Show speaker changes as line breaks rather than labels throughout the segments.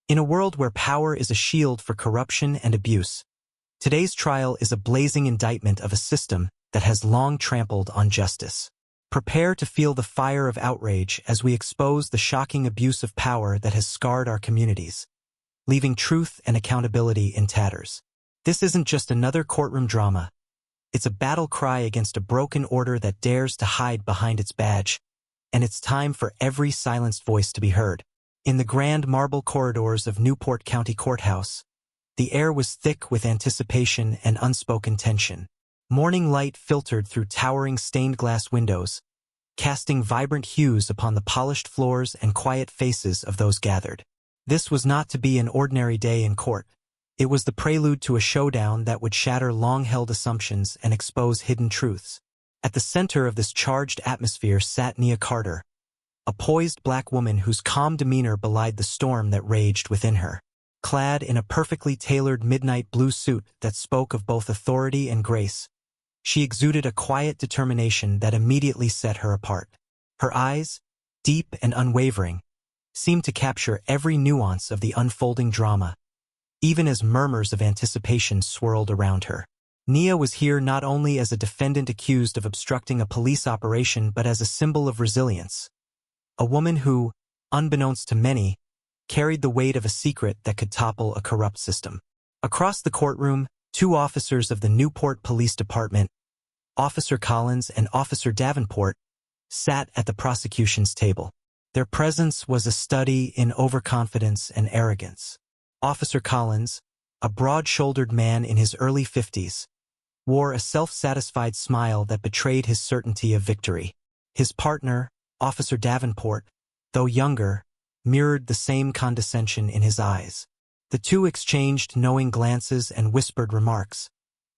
In a world where power is a shield for corruption and abuse, today's trial is a blazing indictment of a system that has long trampled on justice. Prepare to feel the fire of outrage as we expose the shocking abuse of power that has scarred our communities, leaving truth and accountability in tatters. This isn't just another courtroom drama. It's a battle cry against a broken order that dares to hide behind its badge, and it's time for every silenced voice to be heard. In the grand marble corridors of Newport County Courthouse, the air was thick with anticipation and unspoken tension. Morning light filtered through towering stained-glass windows, casting vibrant hues upon the polished floors and quiet faces of those gathered. This was not to be an ordinary day in court. It was the prelude to a showdown that would shatter long-held assumptions and expose hidden truths. At the center of this charged atmosphere sat Nia Carter, a poised black woman whose calm demeanor belied the storm that raged within her. Clad in a perfectly tailored midnight blue suit that spoke of both authority and grace, she exuded a quiet determination that immediately set her apart. Her eyes, deep and unwavering, seemed to capture every nuance of the unfolding drama, even as murmurs of anticipation swirled around her. Nia was here not only as a defendant accused of obstructing a police operation but as a symbol of resilience. A woman who, unbeknownst to many, carried the weight of a secret that could topple a corrupt system. Across the courtroom, two officers of the Newport Police Department, Officer Collins and Officer Davenport, sat at the prosecution's table. Their presence was a study in overconfidence and arrogance. Officer Collins, a broad-shouldered man in his early 50s, wore a self-satisfied smile that betrayed his certainty of victory. His partner, Officer Davenport, though younger, mirrored the same condescension in his eyes. The two exchanged knowing glances and whispered remarks,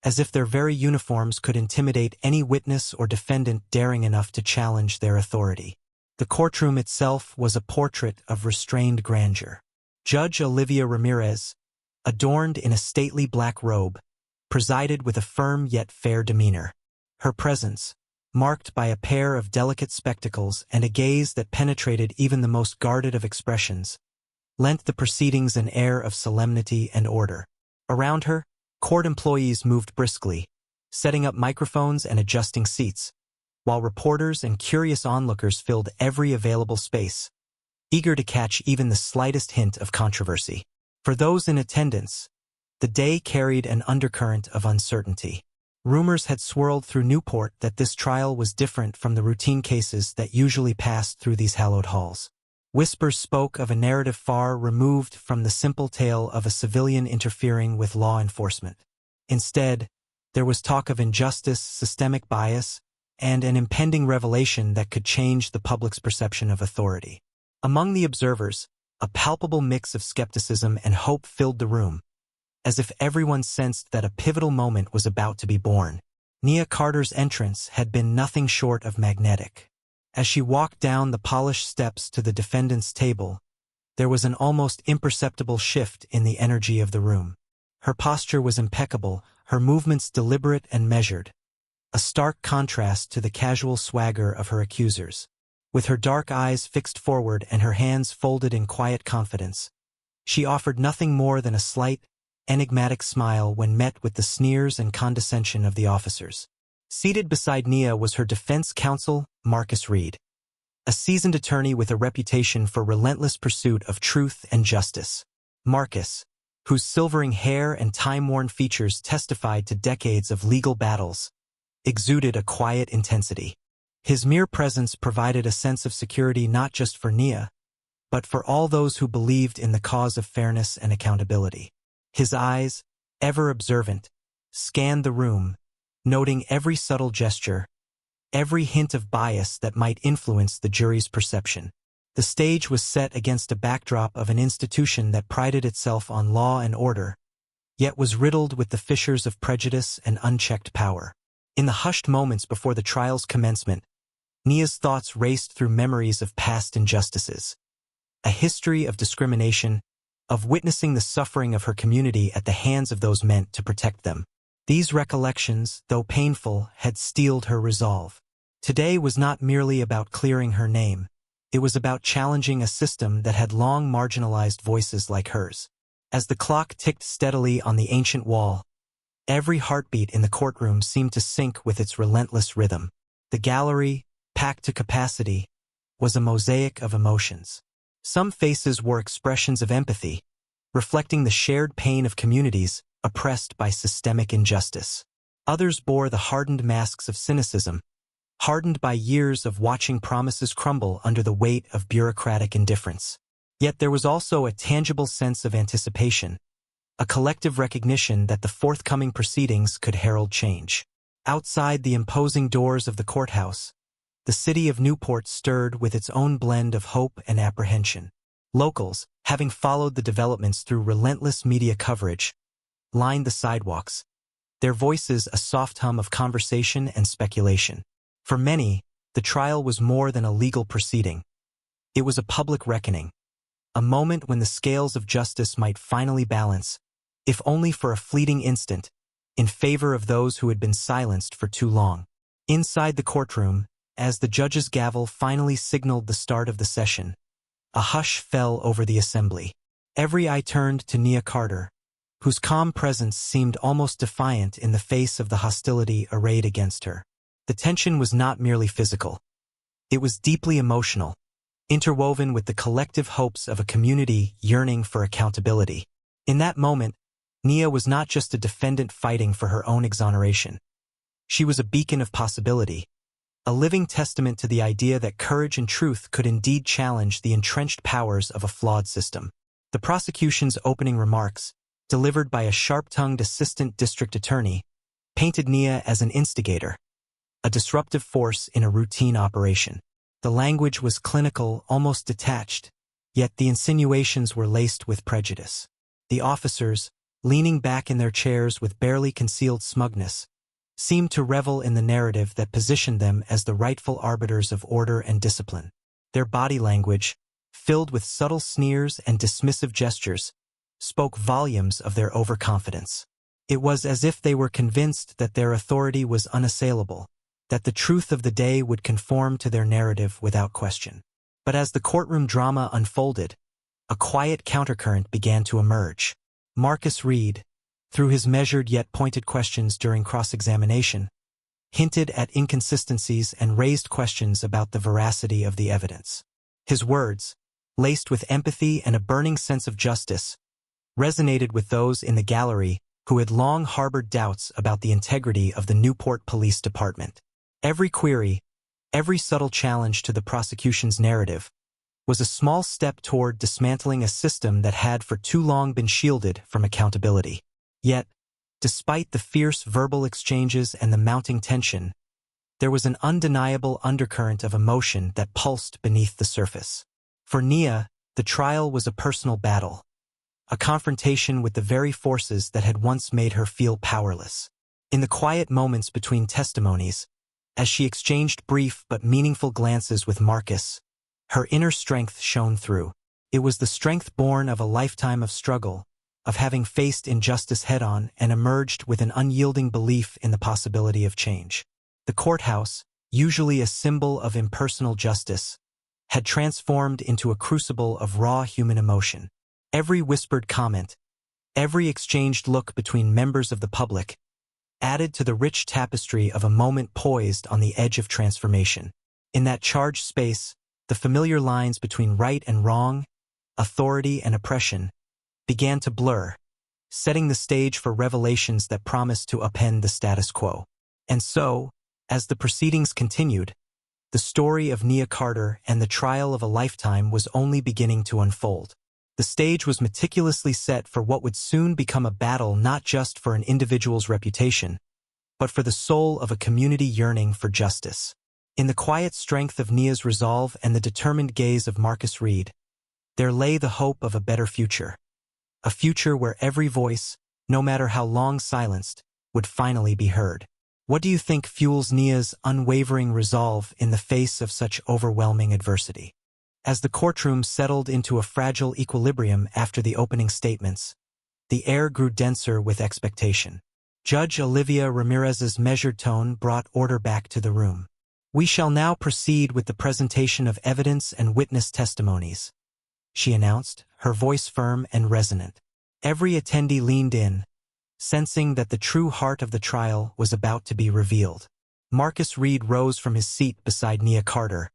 as if their very uniforms could intimidate any witness or defendant daring enough to challenge their authority. The courtroom itself was a portrait of restrained grandeur. Judge Olivia Ramirez, adorned in a stately black robe, presided with a firm yet fair demeanor. Her presence, marked by a pair of delicate spectacles and a gaze that penetrated even the most guarded of expressions, lent the proceedings an air of solemnity and order. Around her, court employees moved briskly, setting up microphones and adjusting seats, while reporters and curious onlookers filled every available space, eager to catch even the slightest hint of controversy. For those in attendance, the day carried an undercurrent of uncertainty. Rumors had swirled through Newport that this trial was different from the routine cases that usually passed through these hallowed halls. Whispers spoke of a narrative far removed from the simple tale of a civilian interfering with law enforcement. Instead, there was talk of injustice, systemic bias, and an impending revelation that could change the public's perception of authority. Among the observers, a palpable mix of skepticism and hope filled the room, as if everyone sensed that a pivotal moment was about to be born. Nia Carter's entrance had been nothing short of magnetic. As she walked down the polished steps to the defendant's table, there was an almost imperceptible shift in the energy of the room. Her posture was impeccable, her movements deliberate and measured, a stark contrast to the casual swagger of her accusers. With her dark eyes fixed forward and her hands folded in quiet confidence, she offered nothing more than a slight, enigmatic smile when met with the sneers and condescension of the officers. Seated beside Nia was her defense counsel, Marcus Reed, a seasoned attorney with a reputation for relentless pursuit of truth and justice. Marcus, whose silvering hair and time-worn features testified to decades of legal battles, exuded a quiet intensity. His mere presence provided a sense of security not just for Nia, but for all those who believed in the cause of fairness and accountability. His eyes, ever observant, scanned the room, noting every subtle gesture, every hint of bias that might influence the jury's perception. The stage was set against a backdrop of an institution that prided itself on law and order, yet was riddled with the fissures of prejudice and unchecked power. In the hushed moments before the trial's commencement, Nia's thoughts raced through memories of past injustices, a history of discrimination, of witnessing the suffering of her community at the hands of those meant to protect them. These recollections, though painful, had steeled her resolve. Today was not merely about clearing her name. It was about challenging a system that had long marginalized voices like hers. As the clock ticked steadily on the ancient wall, every heartbeat in the courtroom seemed to sync with its relentless rhythm. The gallery, packed to capacity, was a mosaic of emotions. Some faces wore expressions of empathy, reflecting the shared pain of communities oppressed by systemic injustice. Others bore the hardened masks of cynicism, hardened by years of watching promises crumble under the weight of bureaucratic indifference. Yet there was also a tangible sense of anticipation, a collective recognition that the forthcoming proceedings could herald change. Outside the imposing doors of the courthouse, the city of Newport stirred with its own blend of hope and apprehension. Locals, having followed the developments through relentless media coverage, lined the sidewalks, their voices a soft hum of conversation and speculation. For many, the trial was more than a legal proceeding. It was a public reckoning, a moment when the scales of justice might finally balance, if only for a fleeting instant, in favor of those who had been silenced for too long. Inside the courtroom, as the judge's gavel finally signaled the start of the session, a hush fell over the assembly. Every eye turned to Nia Carter, whose calm presence seemed almost defiant in the face of the hostility arrayed against her. The tension was not merely physical. It was deeply emotional, interwoven with the collective hopes of a community yearning for accountability. In that moment, Nia was not just a defendant fighting for her own exoneration. She was a beacon of possibility, a living testament to the idea that courage and truth could indeed challenge the entrenched powers of a flawed system. The prosecution's opening remarks, delivered by a sharp-tongued assistant district attorney, painted Nia as an instigator, a disruptive force in a routine operation. The language was clinical, almost detached, yet the insinuations were laced with prejudice. The officers, leaning back in their chairs with barely concealed smugness, seemed to revel in the narrative that positioned them as the rightful arbiters of order and discipline. Their body language, filled with subtle sneers and dismissive gestures, spoke volumes of their overconfidence. It was as if they were convinced that their authority was unassailable, that the truth of the day would conform to their narrative without question. But as the courtroom drama unfolded, a quiet countercurrent began to emerge. Marcus Reed, through his measured yet pointed questions during cross-examination, hinted at inconsistencies and raised questions about the veracity of the evidence. His words, laced with empathy and a burning sense of justice, resonated with those in the gallery who had long harbored doubts about the integrity of the Newport Police Department. Every query, every subtle challenge to the prosecution's narrative, was a small step toward dismantling a system that had for too long been shielded from accountability. Yet, despite the fierce verbal exchanges and the mounting tension, there was an undeniable undercurrent of emotion that pulsed beneath the surface. For Nia, the trial was a personal battle, a confrontation with the very forces that had once made her feel powerless. In the quiet moments between testimonies, as she exchanged brief but meaningful glances with Marcus, her inner strength shone through. It was the strength born of a lifetime of struggle, of having faced injustice head-on and emerged with an unyielding belief in the possibility of change. The courthouse, usually a symbol of impersonal justice, had transformed into a crucible of raw human emotion. Every whispered comment, every exchanged look between members of the public, added to the rich tapestry of a moment poised on the edge of transformation. In that charged space, the familiar lines between right and wrong, authority and oppression, began to blur, setting the stage for revelations that promised to upend the status quo. And so, as the proceedings continued, the story of Nia Carter and the trial of a lifetime was only beginning to unfold. The stage was meticulously set for what would soon become a battle not just for an individual's reputation, but for the soul of a community yearning for justice. In the quiet strength of Nia's resolve and the determined gaze of Marcus Reed, there lay the hope of a better future. A future where every voice, no matter how long silenced, would finally be heard. What do you think fuels Nia's unwavering resolve in the face of such overwhelming adversity? As the courtroom settled into a fragile equilibrium after the opening statements, the air grew denser with expectation. Judge Olivia Ramirez's measured tone brought order back to the room. "We shall now proceed with the presentation of evidence and witness testimonies," she announced, her voice firm and resonant. Every attendee leaned in, sensing that the true heart of the trial was about to be revealed. Marcus Reed rose from his seat beside Nia Carter,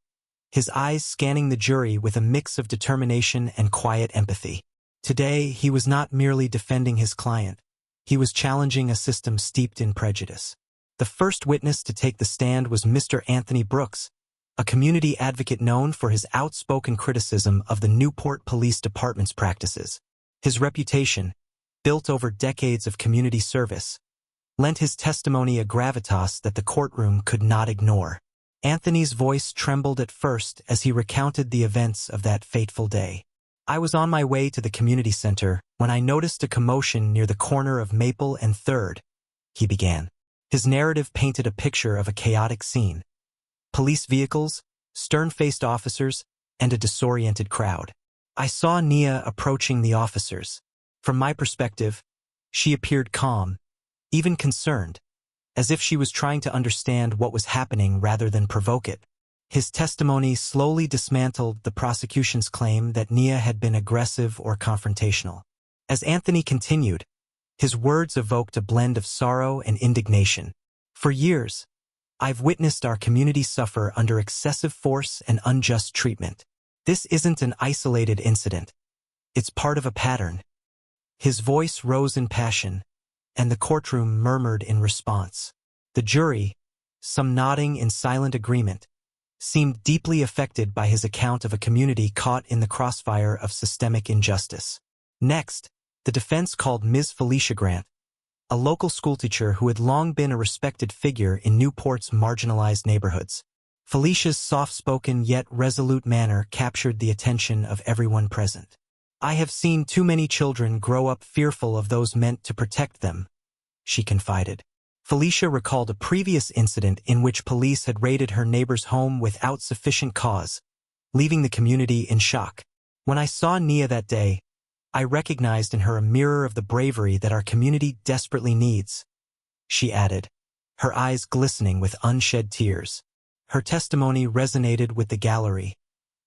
his eyes scanning the jury with a mix of determination and quiet empathy. Today, he was not merely defending his client. He was challenging a system steeped in prejudice. The first witness to take the stand was Mr. Anthony Brooks, a community advocate known for his outspoken criticism of the Newport Police Department's practices. His reputation, built over decades of community service, lent his testimony a gravitas that the courtroom could not ignore. Anthony's voice trembled at first as he recounted the events of that fateful day. "I was on my way to the community center when I noticed a commotion near the corner of Maple and 3rd, he began. His narrative painted a picture of a chaotic scene. Police vehicles, stern-faced officers, and a disoriented crowd. I saw Nia approaching the officers. From my perspective, she appeared calm, even concerned, as if she was trying to understand what was happening rather than provoke it." His testimony slowly dismantled the prosecution's claim that Nia had been aggressive or confrontational. As Anthony continued, his words evoked a blend of sorrow and indignation. "For years, I've witnessed our community suffer under excessive force and unjust treatment. This isn't an isolated incident. It's part of a pattern." His voice rose in passion, and the courtroom murmured in response. The jury, some nodding in silent agreement, seemed deeply affected by his account of a community caught in the crossfire of systemic injustice. Next, the defense called Ms. Felicia Grant, a local schoolteacher who had long been a respected figure in Newport's marginalized neighborhoods. Felicia's soft-spoken yet resolute manner captured the attention of everyone present. "I have seen too many children grow up fearful of those meant to protect them," she confided. Felicia recalled a previous incident in which police had raided her neighbor's home without sufficient cause, leaving the community in shock. "When I saw Nia that day, I recognized in her a mirror of the bravery that our community desperately needs," she added, her eyes glistening with unshed tears. Her testimony resonated with the gallery,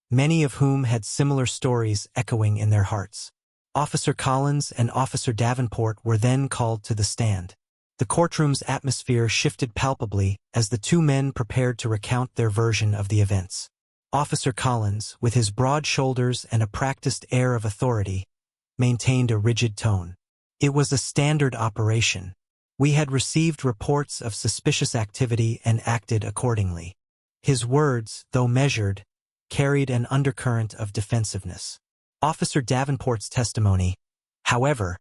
many of whom had similar stories echoing in their hearts. Officer Collins and Officer Davenport were then called to the stand. The courtroom's atmosphere shifted palpably as the two men prepared to recount their version of the events. Officer Collins, with his broad shoulders and a practiced air of authority, maintained a rigid tone. "It was a standard operation. We had received reports of suspicious activity and acted accordingly." His words, though measured, carried an undercurrent of defensiveness. Officer Davenport's testimony, however,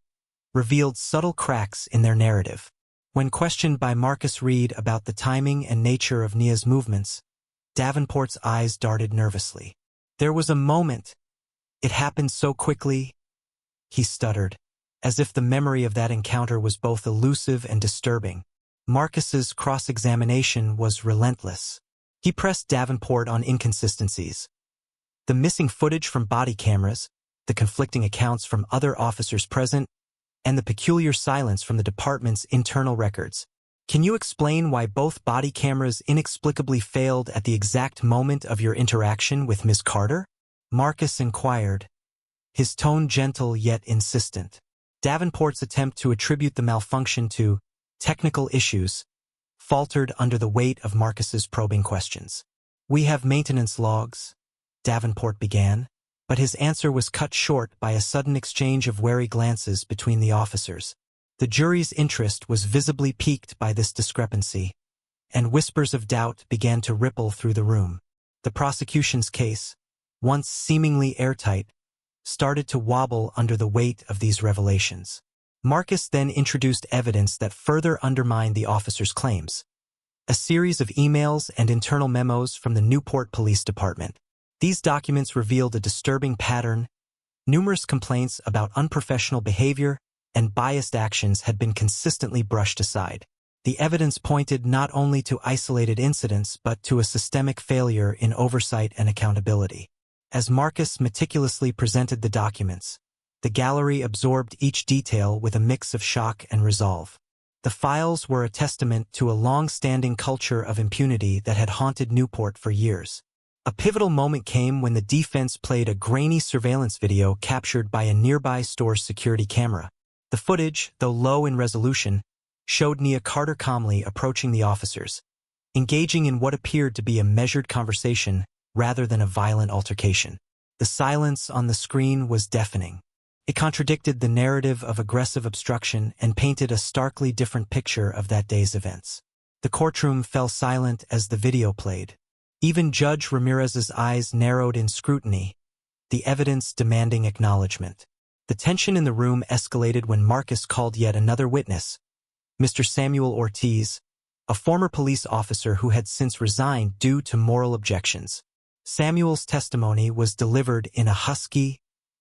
revealed subtle cracks in their narrative. When questioned by Marcus Reed about the timing and nature of Nia's movements, Davenport's eyes darted nervously. "There was a moment. It happened so quickly," he stuttered, as if the memory of that encounter was both elusive and disturbing. Marcus's cross-examination was relentless. He pressed Davenport on inconsistencies. The missing footage from body cameras, the conflicting accounts from other officers present, and the peculiar silence from the department's internal records. "Can you explain why both body cameras inexplicably failed at the exact moment of your interaction with Ms. Carter?" Marcus inquired, his tone gentle yet insistent. Davenport's attempt to attribute the malfunction to technical issues faltered under the weight of Marcus's probing questions. "We have maintenance logs," Davenport began, but his answer was cut short by a sudden exchange of wary glances between the officers. The jury's interest was visibly piqued by this discrepancy, and whispers of doubt began to ripple through the room. The prosecution's case, once seemingly airtight, started to wobble under the weight of these revelations. Marcus then introduced evidence that further undermined the officers' claims. A series of emails and internal memos from the Newport Police Department. These documents revealed a disturbing pattern. Numerous complaints about unprofessional behavior and biased actions had been consistently brushed aside. The evidence pointed not only to isolated incidents but to a systemic failure in oversight and accountability. As Marcus meticulously presented the documents, the gallery absorbed each detail with a mix of shock and resolve. The files were a testament to a long-standing culture of impunity that had haunted Newport for years. A pivotal moment came when the defense played a grainy surveillance video captured by a nearby store's security camera. The footage, though low in resolution, showed Nia Carter calmly approaching the officers, engaging in what appeared to be a measured conversation rather than a violent altercation. The silence on the screen was deafening. It contradicted the narrative of aggressive obstruction and painted a starkly different picture of that day's events. The courtroom fell silent as the video played. Even Judge Ramirez's eyes narrowed in scrutiny, the evidence demanding acknowledgement. The tension in the room escalated when Marcus called yet another witness, Mr. Samuel Ortiz, a former police officer who had since resigned due to moral objections. Samuel's testimony was delivered in a husky,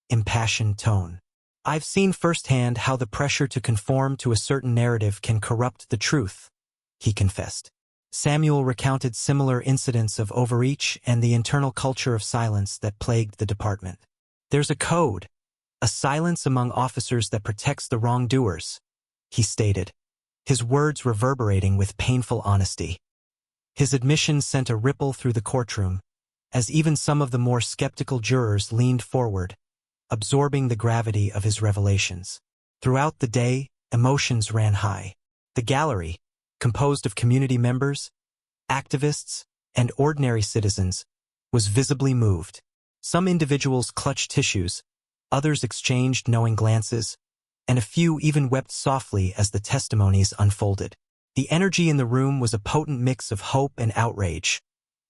impassioned tone. "I've seen firsthand how the pressure to conform to a certain narrative can corrupt the truth," he confessed. Samuel recounted similar incidents of overreach and the internal culture of silence that plagued the department. "There's a code, a silence among officers that protects the wrongdoers," he stated, his words reverberating with painful honesty. His admission sent a ripple through the courtroom, as even some of the more skeptical jurors leaned forward, absorbing the gravity of his revelations. Throughout the day, emotions ran high. The gallery, composed of community members, activists, and ordinary citizens, was visibly moved. Some individuals clutched tissues, others exchanged knowing glances, and a few even wept softly as the testimonies unfolded. The energy in the room was a potent mix of hope and outrage,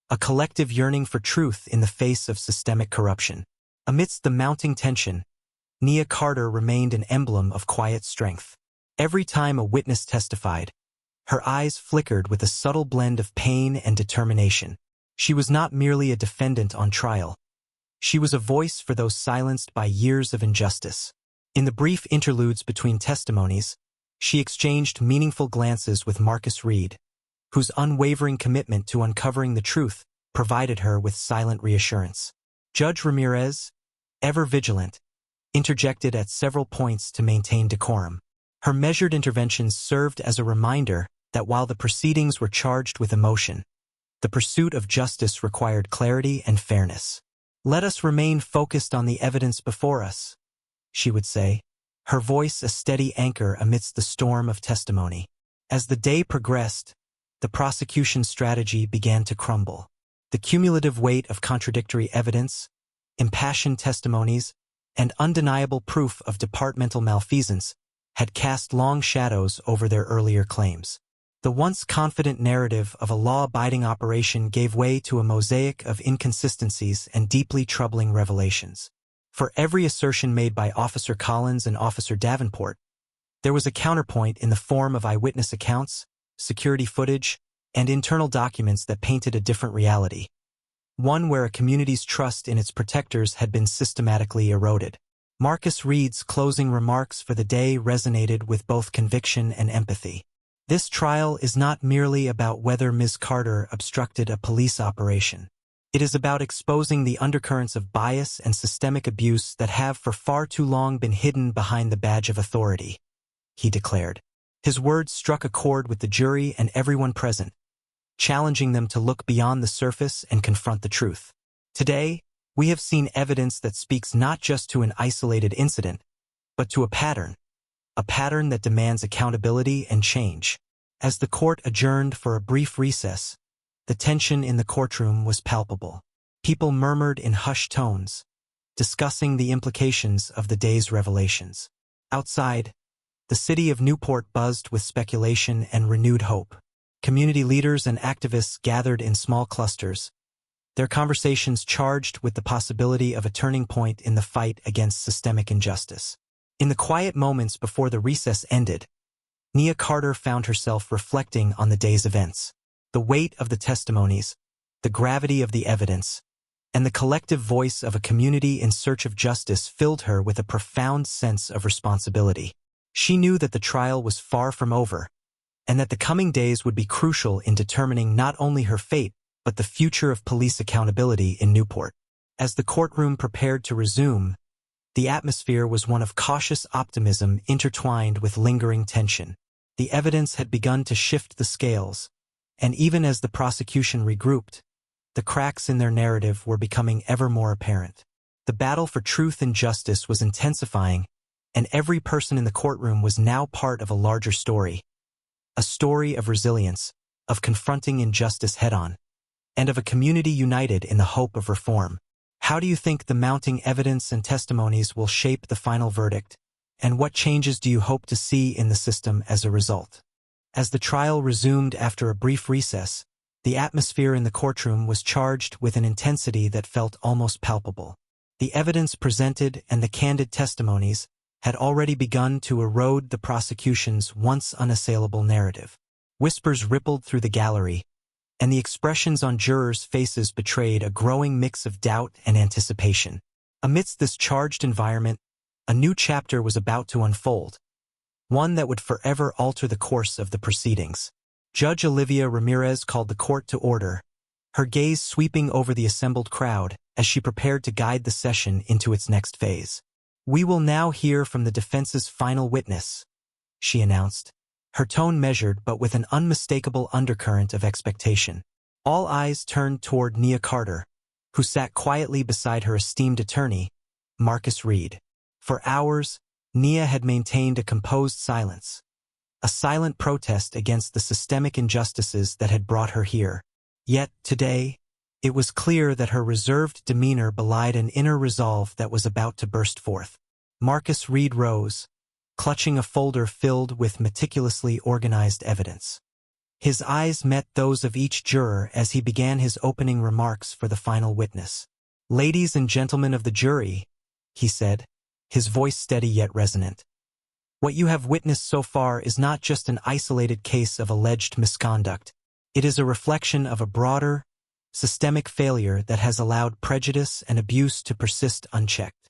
a collective yearning for truth in the face of systemic corruption. Amidst the mounting tension, Nia Carter remained an emblem of quiet strength. Every time a witness testified, her eyes flickered with a subtle blend of pain and determination. She was not merely a defendant on trial. She was a voice for those silenced by years of injustice. In the brief interludes between testimonies, she exchanged meaningful glances with Marcus Reed, whose unwavering commitment to uncovering the truth provided her with silent reassurance. Judge Ramirez, ever vigilant, interjected at several points to maintain decorum. Her measured interventions served as a reminder that while the proceedings were charged with emotion, the pursuit of justice required clarity and fairness. "Let us remain focused on the evidence before us," she would say, her voice a steady anchor amidst the storm of testimony. As the day progressed, the prosecution's strategy began to crumble. The cumulative weight of contradictory evidence, impassioned testimonies, and undeniable proof of departmental malfeasance had cast long shadows over their earlier claims. The once confident narrative of a law-abiding operation gave way to a mosaic of inconsistencies and deeply troubling revelations. For every assertion made by Officer Collins and Officer Davenport, there was a counterpoint in the form of eyewitness accounts, security footage, and internal documents that painted a different reality, one where a community's trust in its protectors had been systematically eroded. Marcus Reed's closing remarks for the day resonated with both conviction and empathy. "This trial is not merely about whether Ms. Carter obstructed a police operation. It is about exposing the undercurrents of bias and systemic abuse that have for far too long been hidden behind the badge of authority," he declared. His words struck a chord with the jury and everyone present, challenging them to look beyond the surface and confront the truth. Today, we have seen evidence that speaks not just to an isolated incident, but to a pattern that demands accountability and change. As the court adjourned for a brief recess, the tension in the courtroom was palpable. People murmured in hushed tones, discussing the implications of the day's revelations. Outside, the city of Newport buzzed with speculation and renewed hope. Community leaders and activists gathered in small clusters, their conversations charged with the possibility of a turning point in the fight against systemic injustice. In the quiet moments before the recess ended, Nia Carter found herself reflecting on the day's events. The weight of the testimonies, the gravity of the evidence, and the collective voice of a community in search of justice filled her with a profound sense of responsibility. She knew that the trial was far from over, and that the coming days would be crucial in determining not only her fate, but the future of police accountability in Newport. As the courtroom prepared to resume, the atmosphere was one of cautious optimism intertwined with lingering tension. The evidence had begun to shift the scales, and even as the prosecution regrouped, the cracks in their narrative were becoming ever more apparent. The battle for truth and justice was intensifying, and every person in the courtroom was now part of a larger story. A story of resilience, of confronting injustice head-on, and of a community united in the hope of reform. How do you think the mounting evidence and testimonies will shape the final verdict, and what changes do you hope to see in the system as a result? As the trial resumed after a brief recess, the atmosphere in the courtroom was charged with an intensity that felt almost palpable. The evidence presented and the candid testimonies had already begun to erode the prosecution's once unassailable narrative. Whispers rippled through the gallery, and the expressions on jurors' faces betrayed a growing mix of doubt and anticipation. Amidst this charged environment, a new chapter was about to unfold, one that would forever alter the course of the proceedings. Judge Olivia Ramirez called the court to order, her gaze sweeping over the assembled crowd as she prepared to guide the session into its next phase. "We will now hear from the defense's final witness," she announced, her tone measured but with an unmistakable undercurrent of expectation. All eyes turned toward Nia Carter, who sat quietly beside her esteemed attorney, Marcus Reed. For hours, Nia had maintained a composed silence, a silent protest against the systemic injustices that had brought her here. Yet, today, it was clear that her reserved demeanor belied an inner resolve that was about to burst forth. Marcus Reed rose, clutching a folder filled with meticulously organized evidence. His eyes met those of each juror as he began his opening remarks for the final witness. "Ladies and gentlemen of the jury," he said, his voice steady yet resonant. "What you have witnessed so far is not just an isolated case of alleged misconduct. It is a reflection of a broader, systemic failure that has allowed prejudice and abuse to persist unchecked."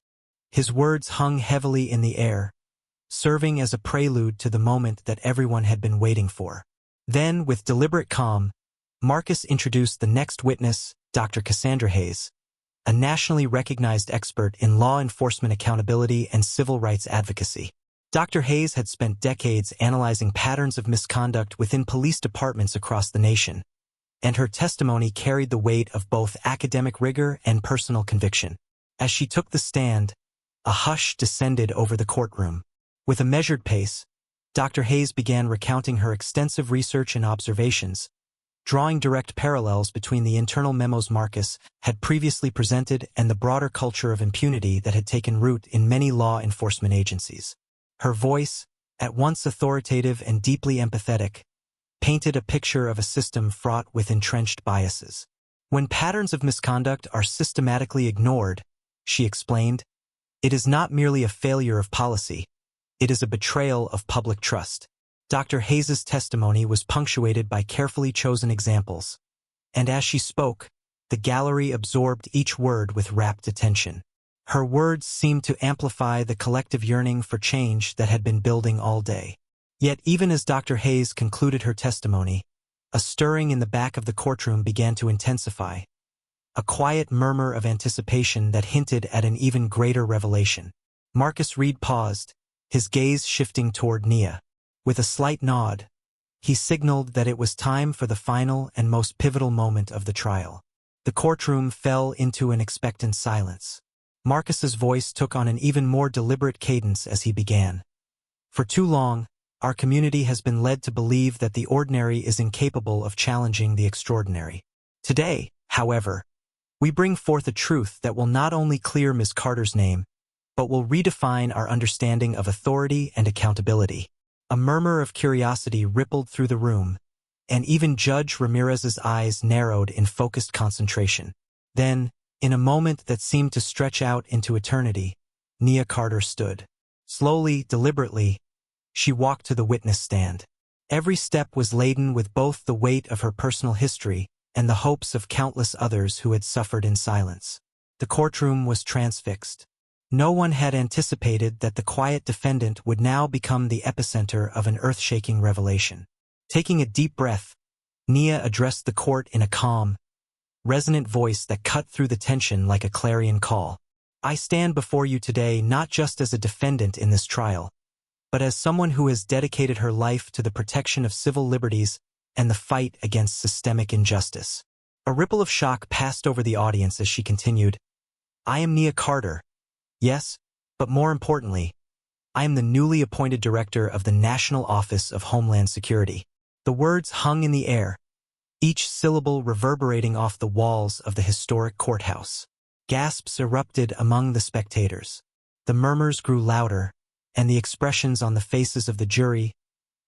His words hung heavily in the air, serving as a prelude to the moment that everyone had been waiting for. Then, with deliberate calm, Marcus introduced the next witness, Dr. Cassandra Hayes, a nationally recognized expert in law enforcement accountability and civil rights advocacy. Dr. Hayes had spent decades analyzing patterns of misconduct within police departments across the nation, and her testimony carried the weight of both academic rigor and personal conviction. As she took the stand, a hush descended over the courtroom. With a measured pace, Dr. Hayes began recounting her extensive research and observations, drawing direct parallels between the internal memos Marcus had previously presented and the broader culture of impunity that had taken root in many law enforcement agencies. Her voice, at once authoritative and deeply empathetic, painted a picture of a system fraught with entrenched biases. "When patterns of misconduct are systematically ignored," she explained, "it is not merely a failure of policy, it is a betrayal of public trust." Dr. Hayes's testimony was punctuated by carefully chosen examples, and as she spoke, the gallery absorbed each word with rapt attention. Her words seemed to amplify the collective yearning for change that had been building all day. Yet even as Dr. Hayes concluded her testimony, a stirring in the back of the courtroom began to intensify, a quiet murmur of anticipation that hinted at an even greater revelation. Marcus Reed paused, his gaze shifting toward Nia. With a slight nod, he signaled that it was time for the final and most pivotal moment of the trial. The courtroom fell into an expectant silence. Marcus's voice took on an even more deliberate cadence as he began. "For too long, our community has been led to believe that the ordinary is incapable of challenging the extraordinary. Today, however, we bring forth a truth that will not only clear Ms. Carter's name, but will redefine our understanding of authority and accountability." A murmur of curiosity rippled through the room, and even Judge Ramirez's eyes narrowed in focused concentration. Then, in a moment that seemed to stretch out into eternity, Nia Carter stood. Slowly, deliberately, she walked to the witness stand. Every step was laden with both the weight of her personal history and the hopes of countless others who had suffered in silence. The courtroom was transfixed. No one had anticipated that the quiet defendant would now become the epicenter of an earth-shaking revelation. Taking a deep breath, Nia addressed the court in a calm, resonant voice that cut through the tension like a clarion call. "I stand before you today not just as a defendant in this trial, but as someone who has dedicated her life to the protection of civil liberties and the fight against systemic injustice. A ripple of shock passed over the audience as she continued, "I am Nia Carter. Yes, but more importantly, I am the newly appointed director of the National Office of Homeland Security." The words hung in the air, each syllable reverberating off the walls of the historic courthouse. Gasps erupted among the spectators. The murmurs grew louder, and the expressions on the faces of the jury,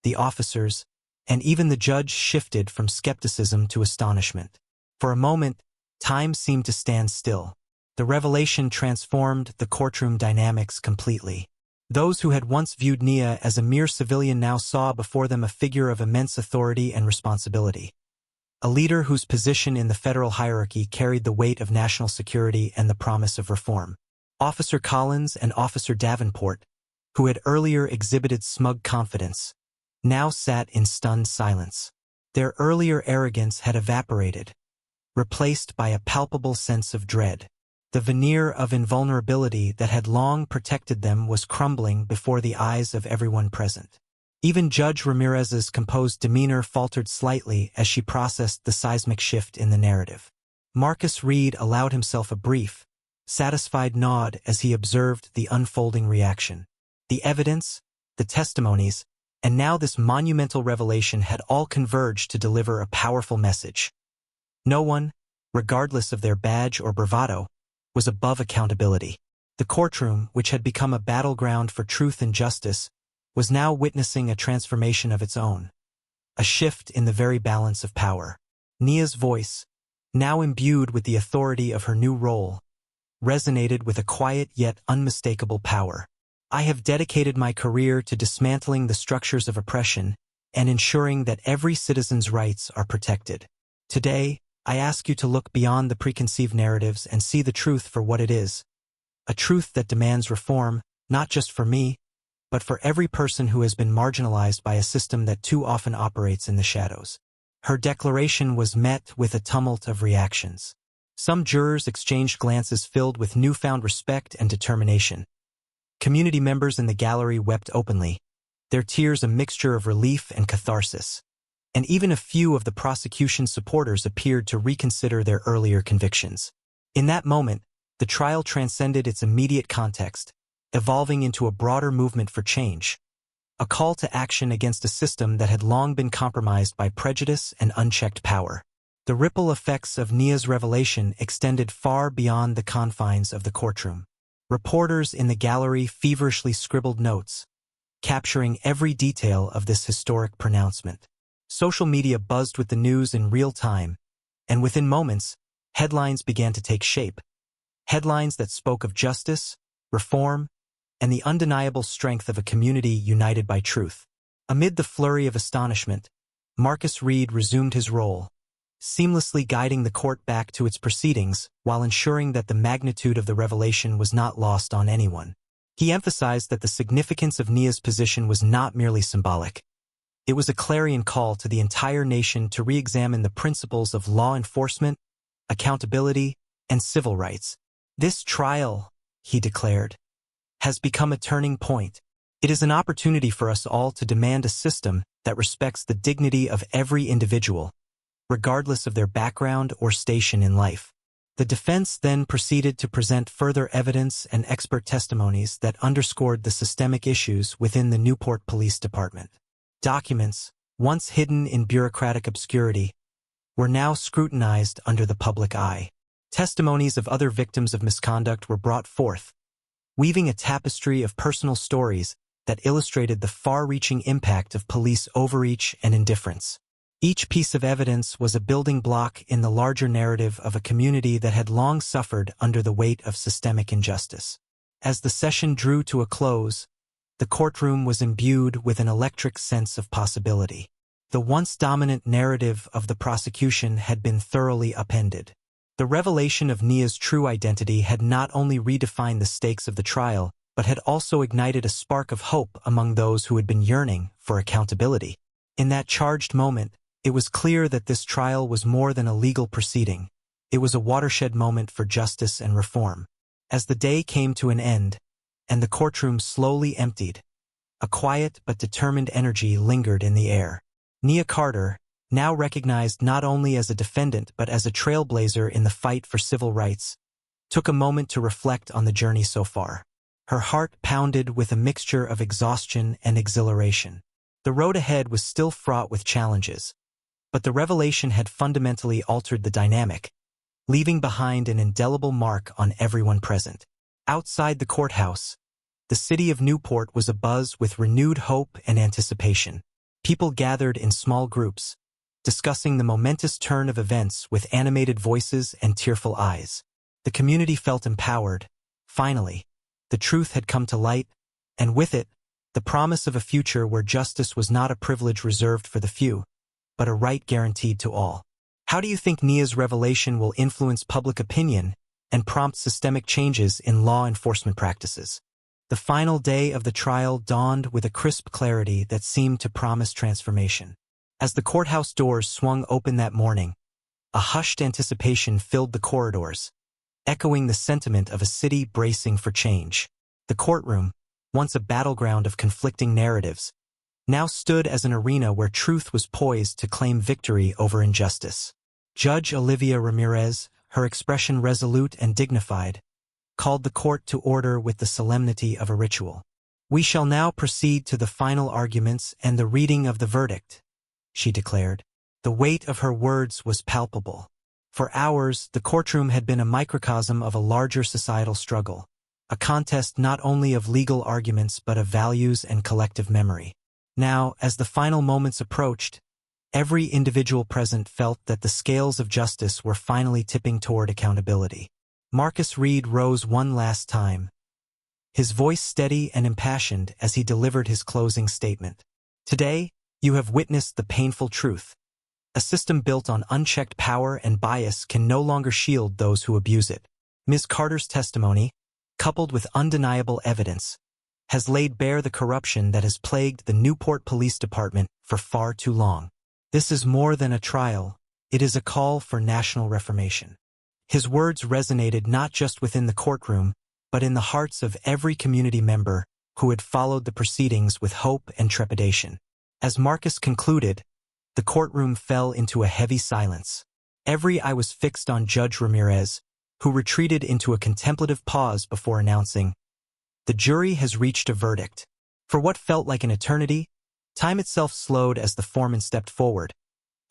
the officers, and even the judge shifted from skepticism to astonishment. For a moment, time seemed to stand still. The revelation transformed the courtroom dynamics completely. Those who had once viewed Nia as a mere civilian now saw before them a figure of immense authority and responsibility. A leader whose position in the federal hierarchy carried the weight of national security and the promise of reform. Officer Collins and Officer Davenport, who had earlier exhibited smug confidence, now sat in stunned silence. Their earlier arrogance had evaporated, replaced by a palpable sense of dread. The veneer of invulnerability that had long protected them was crumbling before the eyes of everyone present. Even Judge Ramirez's composed demeanor faltered slightly as she processed the seismic shift in the narrative. Marcus Reed allowed himself a brief, satisfied nod as he observed the unfolding reaction. The evidence, the testimonies, and now this monumental revelation had all converged to deliver a powerful message. No one, regardless of their badge or bravado, was above accountability. The courtroom, which had become a battleground for truth and justice, was now witnessing a transformation of its own, a shift in the very balance of power. Nia's voice, now imbued with the authority of her new role, resonated with a quiet yet unmistakable power. "I have dedicated my career to dismantling the structures of oppression and ensuring that every citizen's rights are protected. Today, I ask you to look beyond the preconceived narratives and see the truth for what it is, a truth that demands reform, not just for me, but for every person who has been marginalized by a system that too often operates in the shadows." Her declaration was met with a tumult of reactions. Some jurors exchanged glances filled with newfound respect and determination. Community members in the gallery wept openly, their tears a mixture of relief and catharsis. And even a few of the prosecution's supporters appeared to reconsider their earlier convictions. In that moment, the trial transcended its immediate context, evolving into a broader movement for change, a call to action against a system that had long been compromised by prejudice and unchecked power. The ripple effects of Nia's revelation extended far beyond the confines of the courtroom. Reporters in the gallery feverishly scribbled notes, capturing every detail of this historic pronouncement. Social media buzzed with the news in real time, and within moments, headlines began to take shape. Headlines that spoke of justice, reform, and the undeniable strength of a community united by truth. Amid the flurry of astonishment, Marcus Reed resumed his role, seamlessly guiding the court back to its proceedings while ensuring that the magnitude of the revelation was not lost on anyone. He emphasized that the significance of Nia's position was not merely symbolic. It was a clarion call to the entire nation to re-examine the principles of law enforcement, accountability, and civil rights. "This trial," he declared, "has become a turning point. It is an opportunity for us all to demand a system that respects the dignity of every individual, regardless of their background or station in life." The defense then proceeded to present further evidence and expert testimonies that underscored the systemic issues within the Newport Police Department. Documents, once hidden in bureaucratic obscurity, were now scrutinized under the public eye. Testimonies of other victims of misconduct were brought forth, weaving a tapestry of personal stories that illustrated the far-reaching impact of police overreach and indifference. Each piece of evidence was a building block in the larger narrative of a community that had long suffered under the weight of systemic injustice. As the session drew to a close, the courtroom was imbued with an electric sense of possibility. The once dominant narrative of the prosecution had been thoroughly upended. The revelation of Nia's true identity had not only redefined the stakes of the trial, but had also ignited a spark of hope among those who had been yearning for accountability. In that charged moment, it was clear that this trial was more than a legal proceeding. It was a watershed moment for justice and reform. As the day came to an end, and the courtroom slowly emptied, A quiet but determined energy lingered in the air. Nia Carter, now recognized not only as a defendant but as a trailblazer in the fight for civil rights, took a moment to reflect on the journey so far. Her heart pounded with a mixture of exhaustion and exhilaration. The road ahead was still fraught with challenges, but the revelation had fundamentally altered the dynamic, leaving behind an indelible mark on everyone present. Outside the courthouse, the city of Newport was abuzz with renewed hope and anticipation. People gathered in small groups, discussing the momentous turn of events with animated voices and tearful eyes. The community felt empowered. Finally, the truth had come to light, and with it, the promise of a future where justice was not a privilege reserved for the few, but a right guaranteed to all. How do you think Nia's revelation will influence public opinion and prompt systemic changes in law enforcement practices? The final day of the trial dawned with a crisp clarity that seemed to promise transformation. As the courthouse doors swung open that morning, a hushed anticipation filled the corridors, echoing the sentiment of a city bracing for change. The courtroom, once a battleground of conflicting narratives, now stood as an arena where truth was poised to claim victory over injustice. Judge Olivia Ramirez, her expression resolute and dignified, called the court to order with the solemnity of a ritual. "We shall now proceed to the final arguments and the reading of the verdict," she declared. The weight of her words was palpable. For hours, the courtroom had been a microcosm of a larger societal struggle, a contest not only of legal arguments but of values and collective memory. Now, as the final moments approached, every individual present felt that the scales of justice were finally tipping toward accountability. Marcus Reed rose one last time, his voice steady and impassioned as he delivered his closing statement. "Today, you have witnessed the painful truth. A system built on unchecked power and bias can no longer shield those who abuse it." Ms. Carter's testimony, coupled with undeniable evidence, has laid bare the corruption that has plagued the Newport Police Department for far too long. This is more than a trial, it is a call for national reformation. His words resonated not just within the courtroom, but in the hearts of every community member who had followed the proceedings with hope and trepidation. As Marcus concluded, the courtroom fell into a heavy silence. Every eye was fixed on Judge Ramirez, who retreated into a contemplative pause before announcing, "The jury has reached a verdict." For what felt like an eternity, time itself slowed as the foreman stepped forward,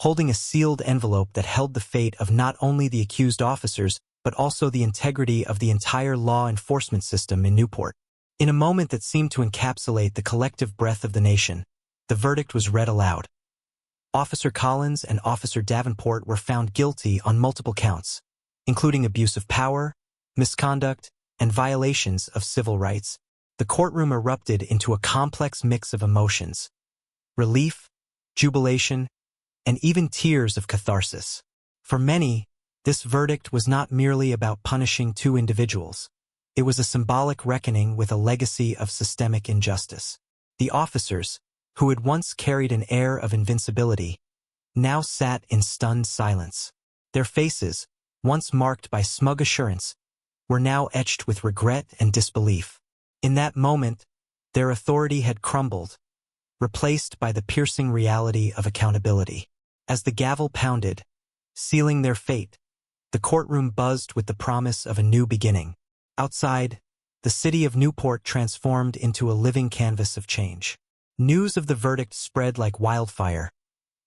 holding a sealed envelope that held the fate of not only the accused officers, but also the integrity of the entire law enforcement system in Newport. In a moment that seemed to encapsulate the collective breath of the nation, the verdict was read aloud. Officer Collins and Officer Davenport were found guilty on multiple counts, including abuse of power, misconduct, and violations of civil rights. The courtroom erupted into a complex mix of emotions: relief, jubilation, and even tears of catharsis. For many, this verdict was not merely about punishing two individuals. It was a symbolic reckoning with a legacy of systemic injustice. The officers, who had once carried an air of invincibility, now sat in stunned silence. Their faces, once marked by smug assurance, were now etched with regret and disbelief. In that moment, their authority had crumbled, replaced by the piercing reality of accountability. As the gavel pounded, sealing their fate, the courtroom buzzed with the promise of a new beginning. Outside, the city of Newport transformed into a living canvas of change. News of the verdict spread like wildfire,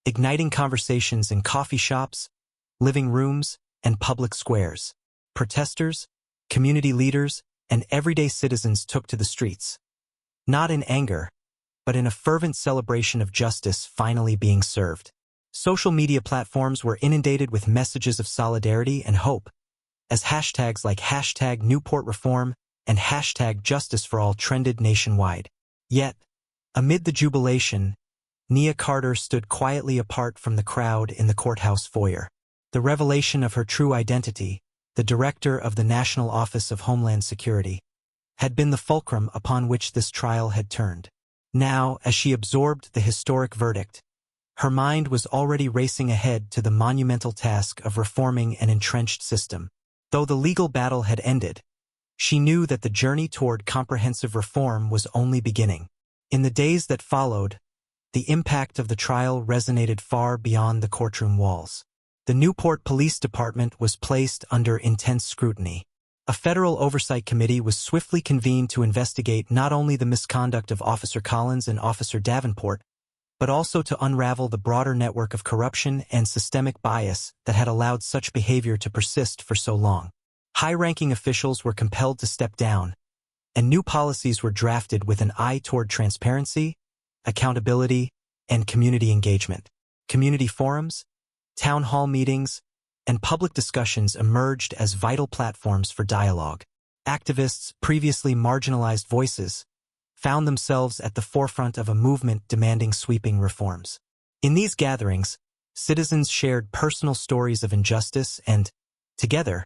igniting conversations in coffee shops, living rooms, and public squares. Protesters, community leaders, and everyday citizens took to the streets, not in anger, but in a fervent celebration of justice finally being served. Social media platforms were inundated with messages of solidarity and hope, as hashtags like #NewportReform and #JusticeForAll trended nationwide. Yet, amid the jubilation, Nia Carter stood quietly apart from the crowd in the courthouse foyer. The revelation of her true identity, the director of the National Office of Homeland Security, had been the fulcrum upon which this trial had turned. Now, as she absorbed the historic verdict, her mind was already racing ahead to the monumental task of reforming an entrenched system. Though the legal battle had ended, she knew that the journey toward comprehensive reform was only beginning. In the days that followed, the impact of the trial resonated far beyond the courtroom walls. The Newport Police Department was placed under intense scrutiny. A federal oversight committee was swiftly convened to investigate not only the misconduct of Officer Collins and Officer Davenport, but also to unravel the broader network of corruption and systemic bias that had allowed such behavior to persist for so long. High-ranking officials were compelled to step down, and new policies were drafted with an eye toward transparency, accountability, and community engagement. Community forums, town hall meetings, and public discussions emerged as vital platforms for dialogue. Activists, previously marginalized voices, found themselves at the forefront of a movement demanding sweeping reforms. In these gatherings, citizens shared personal stories of injustice and, together,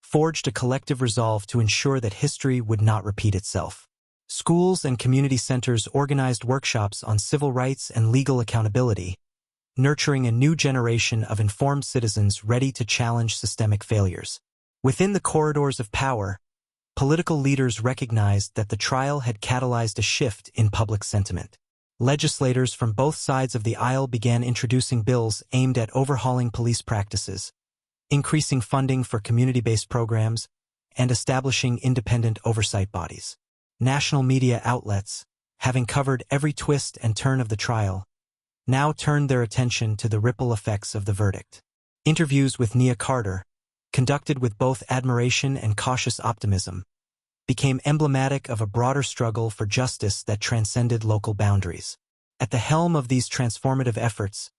forged a collective resolve to ensure that history would not repeat itself. Schools and community centers organized workshops on civil rights and legal accountability, nurturing a new generation of informed citizens ready to challenge systemic failures. Within the corridors of power, political leaders recognized that the trial had catalyzed a shift in public sentiment. Legislators from both sides of the aisle began introducing bills aimed at overhauling police practices, increasing funding for community-based programs, and establishing independent oversight bodies. National media outlets, having covered every twist and turn of the trial, now turned their attention to the ripple effects of the verdict. Interviews with Nia Carter, conducted with both admiration and cautious optimism, became emblematic of a broader struggle for justice that transcended local boundaries. At the helm of these transformative efforts,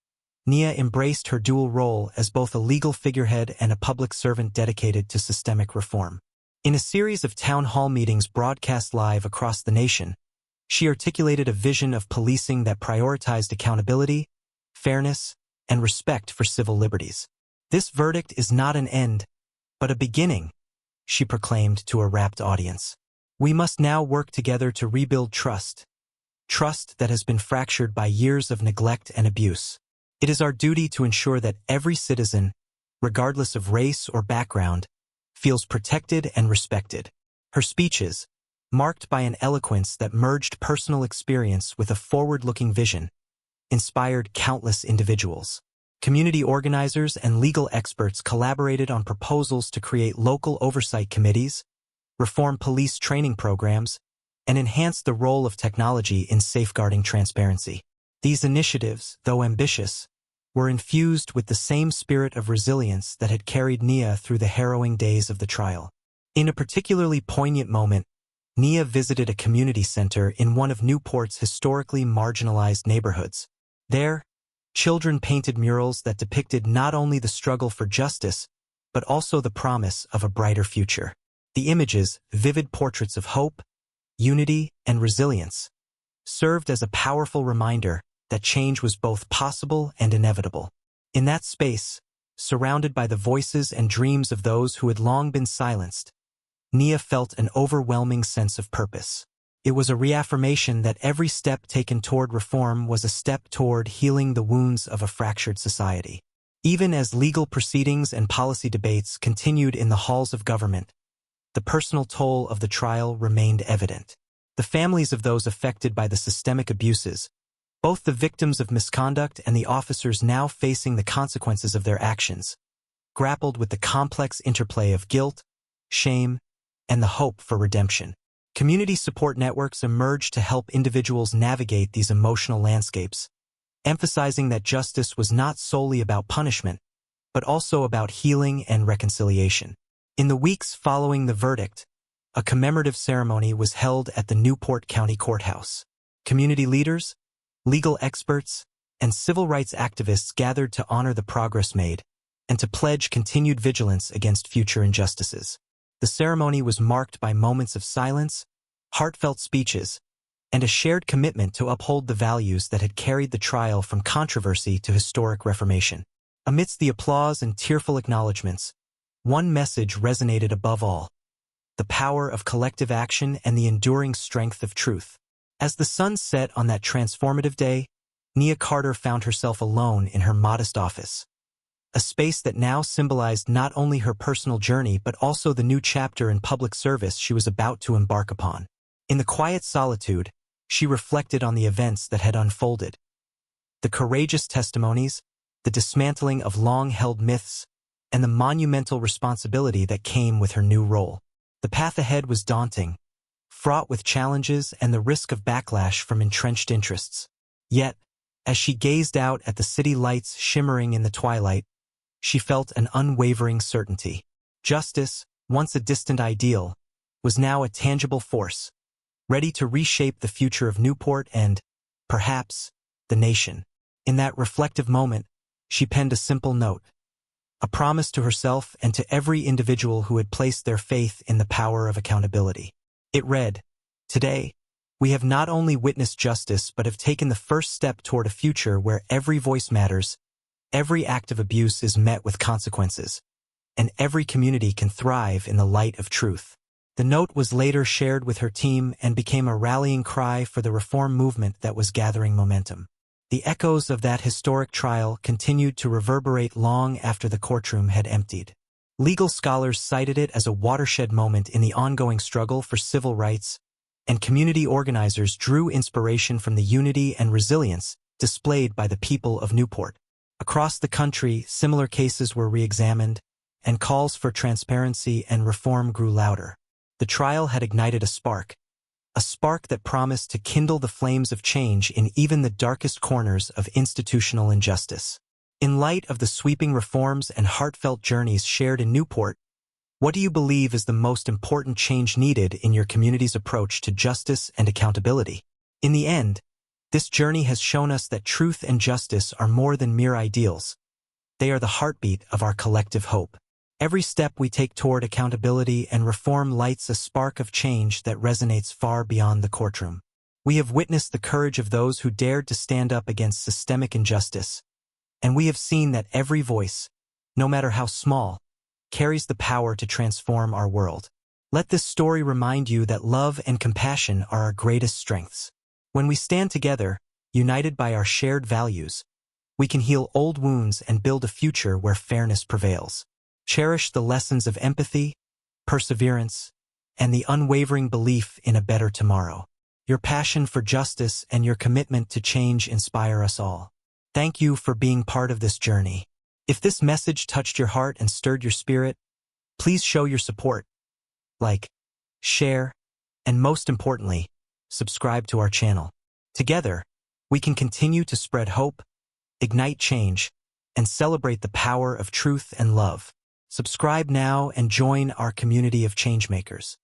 Nia embraced her dual role as both a legal figurehead and a public servant dedicated to systemic reform. In a series of town hall meetings broadcast live across the nation, she articulated a vision of policing that prioritized accountability, fairness, and respect for civil liberties. "This verdict is not an end, but a beginning," she proclaimed to a rapt audience. "We must now work together to rebuild trust that has been fractured by years of neglect and abuse. It is our duty to ensure that every citizen, regardless of race or background, feels protected and respected." Her speeches, marked by an eloquence that merged personal experience with a forward-looking vision, inspired countless individuals. Community organizers and legal experts collaborated on proposals to create local oversight committees, reform police training programs, and enhance the role of technology in safeguarding transparency. These initiatives, though ambitious, were infused with the same spirit of resilience that had carried Nia through the harrowing days of the trial. In a particularly poignant moment, Nia visited a community center in one of Newport's historically marginalized neighborhoods. There, children painted murals that depicted not only the struggle for justice, but also the promise of a brighter future. The images, vivid portraits of hope, unity, and resilience, served as a powerful reminder that change was both possible and inevitable. In that space, surrounded by the voices and dreams of those who had long been silenced, Nia felt an overwhelming sense of purpose. It was a reaffirmation that every step taken toward reform was a step toward healing the wounds of a fractured society. Even as legal proceedings and policy debates continued in the halls of government, the personal toll of the trial remained evident. The families of those affected by the systemic abuses, both the victims of misconduct and the officers now facing the consequences of their actions, grappled with the complex interplay of guilt, shame, and the hope for redemption. Community support networks emerged to help individuals navigate these emotional landscapes, emphasizing that justice was not solely about punishment, but also about healing and reconciliation. In the weeks following the verdict, a commemorative ceremony was held at the Newport County Courthouse. Community leaders, legal experts, and civil rights activists gathered to honor the progress made and to pledge continued vigilance against future injustices. The ceremony was marked by moments of silence, heartfelt speeches, and a shared commitment to uphold the values that had carried the trial from controversy to historic reformation. Amidst the applause and tearful acknowledgments, one message resonated above all: the power of collective action and the enduring strength of truth. As the sun set on that transformative day, Nia Carter found herself alone in her modest office, a space that now symbolized not only her personal journey but also the new chapter in public service she was about to embark upon. In the quiet solitude, she reflected on the events that had unfolded. The courageous testimonies, the dismantling of long-held myths, and the monumental responsibility that came with her new role. The path ahead was daunting, fraught with challenges and the risk of backlash from entrenched interests. Yet, as she gazed out at the city lights shimmering in the twilight, she felt an unwavering certainty. Justice, once a distant ideal, was now a tangible force, ready to reshape the future of Newport and, perhaps, the nation. In that reflective moment, she penned a simple note, a promise to herself and to every individual who had placed their faith in the power of accountability. It read, "Today, we have not only witnessed justice but have taken the first step toward a future where every voice matters, every act of abuse is met with consequences, and every community can thrive in the light of truth." The note was later shared with her team and became a rallying cry for the reform movement that was gathering momentum. The echoes of that historic trial continued to reverberate long after the courtroom had emptied. Legal scholars cited it as a watershed moment in the ongoing struggle for civil rights, and community organizers drew inspiration from the unity and resilience displayed by the people of Newport. Across the country, similar cases were re-examined, and calls for transparency and reform grew louder. The trial had ignited a spark that promised to kindle the flames of change in even the darkest corners of institutional injustice. In light of the sweeping reforms and heartfelt journeys shared in Newport, what do you believe is the most important change needed in your community's approach to justice and accountability? In the end, this journey has shown us that truth and justice are more than mere ideals. They are the heartbeat of our collective hope. Every step we take toward accountability and reform lights a spark of change that resonates far beyond the courtroom. We have witnessed the courage of those who dared to stand up against systemic injustice, and we have seen that every voice, no matter how small, carries the power to transform our world. Let this story remind you that love and compassion are our greatest strengths. When we stand together, united by our shared values, we can heal old wounds and build a future where fairness prevails. Cherish the lessons of empathy, perseverance, and the unwavering belief in a better tomorrow. Your passion for justice and your commitment to change inspire us all. Thank you for being part of this journey. If this message touched your heart and stirred your spirit, please show your support. Like, share, and most importantly, subscribe to our channel. Together, we can continue to spread hope, ignite change, and celebrate the power of truth and love. Subscribe now and join our community of changemakers.